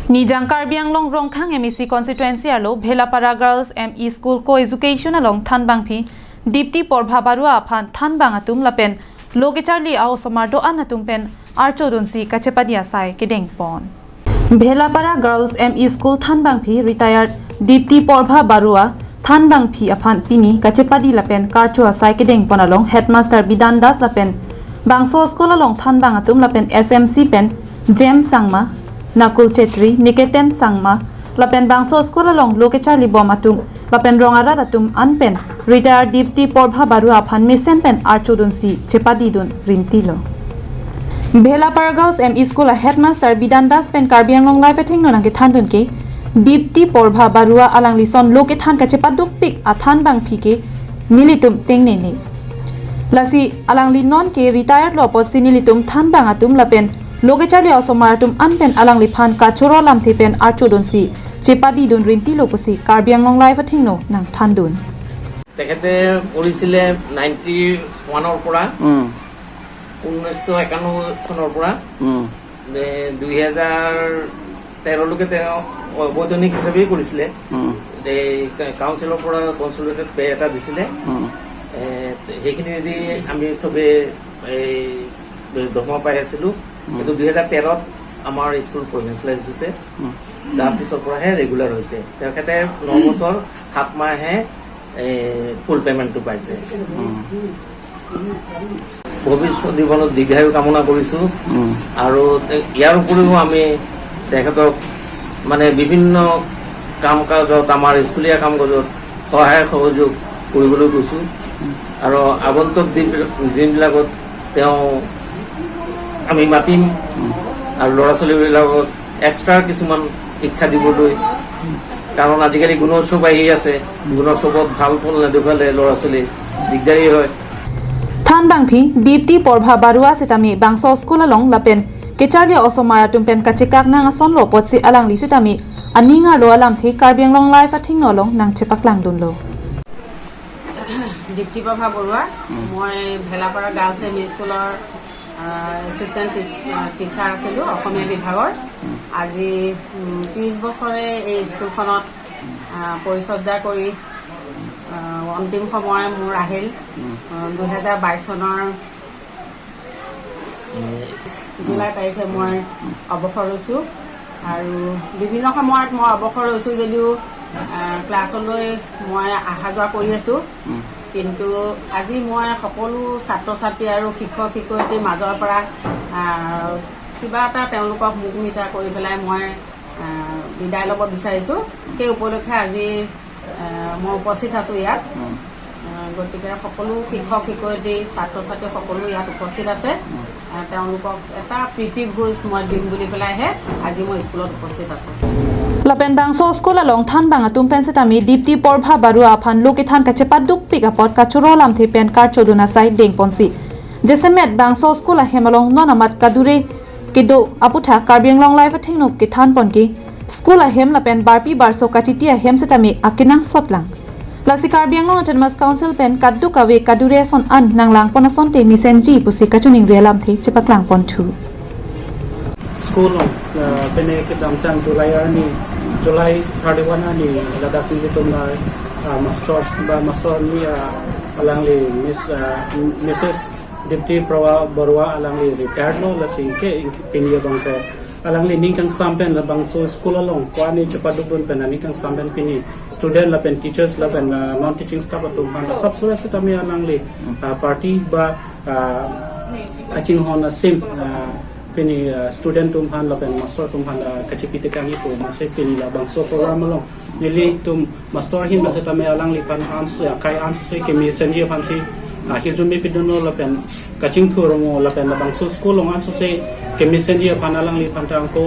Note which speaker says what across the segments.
Speaker 1: Nijang Karbiang Long Rongkhang MEC constituency alo Bhelapara Girls ME School Co-Education along Thanbang Phi Dipti Porbha Barua Phan Thanbang atum lapen Logecharli ao Somardo anatum pen Archodonsi Kachepadia Sai Kedeng Pon Bhelapara Girls ME School Thanbang Phi retired Dipti Porbha Barua Thanbang Phi aphan pini Kachepadi lapen Karchua Sai Kedeng Pon along Headmaster Bidan Das lapen Bangso School along Thanbang atum lapen SMC pen Jem Sangma Nakul Chetri, Niketen Sangma, Lapen Bangso School along Logecharli Bom atum, Lapen Rongara atum Anpen, retired Dipti Porbha Barua Phan Misen pen Archodonsi, Chepadidun, Rintilo. Bhelapara Girls ME School a Headmaster Bidan Das pen Karbiang Long Life ating no nangke thandun ke, Dipti Porbha Barua alang lison Logethan kachepaduk pik a Thanbang Phi ke, Nilitum Tengnene. Lasi alang linon ke retired lopos sinilitum Thanbang atum lapen, Logecharli also maratum anpen alang lipan kachoro lam thepen Archodonsi Chepadi dun Rintilo pusi Karbiang Long Life athingno nang thandun
Speaker 2: তেখেতে কৰিছিলে 91 পৰা 1991 চনৰ পৰা 2013 লৈকে তেওঁ অবৈতনিক হিচাপে কৰিছিলে কাউন্সিলৰ পৰা কনসোলিডেটেড পে এটা দিছিলে সেইখিনি দি আমি সবে দৰমহা পাই আছিলো কিন্তু 2013 আমাৰ স্কুল প্ৰভিন্সিয়েলাইজ হৈছে তাৰ পিছৰ পৰাহে ৰেগুলাৰ হৈছে তেখেতে 9 বছৰ 7 মাহে ফুল পেমেন্টটো পাইছে ভৱিষ্যত জীৱনত দীৰ্ঘায়ু কামনা কৰিছো আৰু ইয়াৰ উপৰিও আমি তেখেতক মানে বিভিন্ন কাম কাজত আমাৰ স্কুলীয়া কাম কাজত সহায় সহযোগ কৰিবলৈ কৈছো আৰু আগন্তুক দিনবিলাকত তেওঁ আমি মাতিম আৰু ল'ৰা ছোৱালীবিলাকক এক্সট্ৰা কিছুমান শিক্ষা দিবলৈ কাৰণ আজিকালি গুণোৎসৱ আহি আছে গুণোৎসৱত ভাল ফল নেদেখালে ল'ৰা ছোৱালী দিগদাৰী হয়
Speaker 1: Thanbang Phi Dipti Porbha Barua setami Bangso School along lapen Kecharli also maratum pen kachekak nang ason lo potsi alang li setami aninga lo alam the Karbiang Long Life athing no long nang chepaklang dun lo
Speaker 3: Dipti Porbha Barua moi Bhelapara Girls ME Schoolor assistant teacher আছিলো অসমীয়া বিভাগৰ আজি 30 বছৰে এই স্কুলখনত পৰিচৰ্যা কৰি অন্তিম সময় মোৰ আহিল 2022 চনৰ জুলাই তাৰিখে মই অৱসৰ লৈছো আৰু বিভিন্ন সময়ত মই অৱসৰ লৈছো যদিও ক্লাছলৈ মই আহা যোৱা কৰি আছো কিন্তু আজি মই সকলো ছাত্ৰ ছাত্ৰী আৰু শিক্ষক শিক্ষয়িত্ৰীৰ মাজৰ পৰা কিবা এটা তেওঁলোকক মুকমিতা কৰি পেলাই মই বিদায় ল'ব বিচাৰিছো সেই উপলক্ষে আজি মই উপস্থিত আছো ইয়াত গতিকে সকলো শিক্ষক শিক্ষয়িত্ৰী ছাত্ৰ ছাত্ৰী সকলো ইয়াত উপস্থিত আছে তেওঁলোকক এটা প্ৰীতি ভোজ মই দিম বুলি পেলাইহে আজি মই স্কুলত উপস্থিত আছো
Speaker 1: Lapen Bangso School along Thanbang atum pen setami Dipti Porbha Barua phan Lokethan kachepaduk pikapot kachoro lam the pen Karchodona Sai Deng Ponsi Jesemet Bangso School a hemalong nonamat kadure kedo aputha Karbiang Long Life athingno ke than ponki School a hem lapen barpi barso kachiti a hem setami akinang sotlang Lasi Karbiang Long Autonomous Council pen kaddu kawe kadure son an nanglang ponason te misenji pusi kachuning realam the chepaklang pontu
Speaker 4: School pene ke damtang July 31 ani ladak nilitum na master ni alangli Mrs. Dipti Porbha Barua alangli retired no lasi ke pinia bangke alangli ningkang sampen la bangso school along kwani chupadubun pen ningkang sampen pini student la pen teachers la pen non teaching staff atum pan subsure setami alangli party ba aching hona sim pini student tumhan lapen master tumhan kachipite kami to masai pini la bangso program along nili tum master hin la setame alang lipan ans kai ans se ke messenger phansi hirjumi pidono lapen kaching thuromo lapen la bangso school long ans se ke messenger phan alang lipan tang ko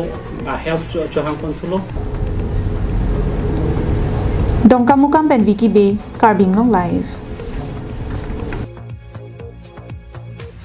Speaker 4: help johang kon thulo
Speaker 1: Dongkamukam pen Wiki Be Karbiang Long Life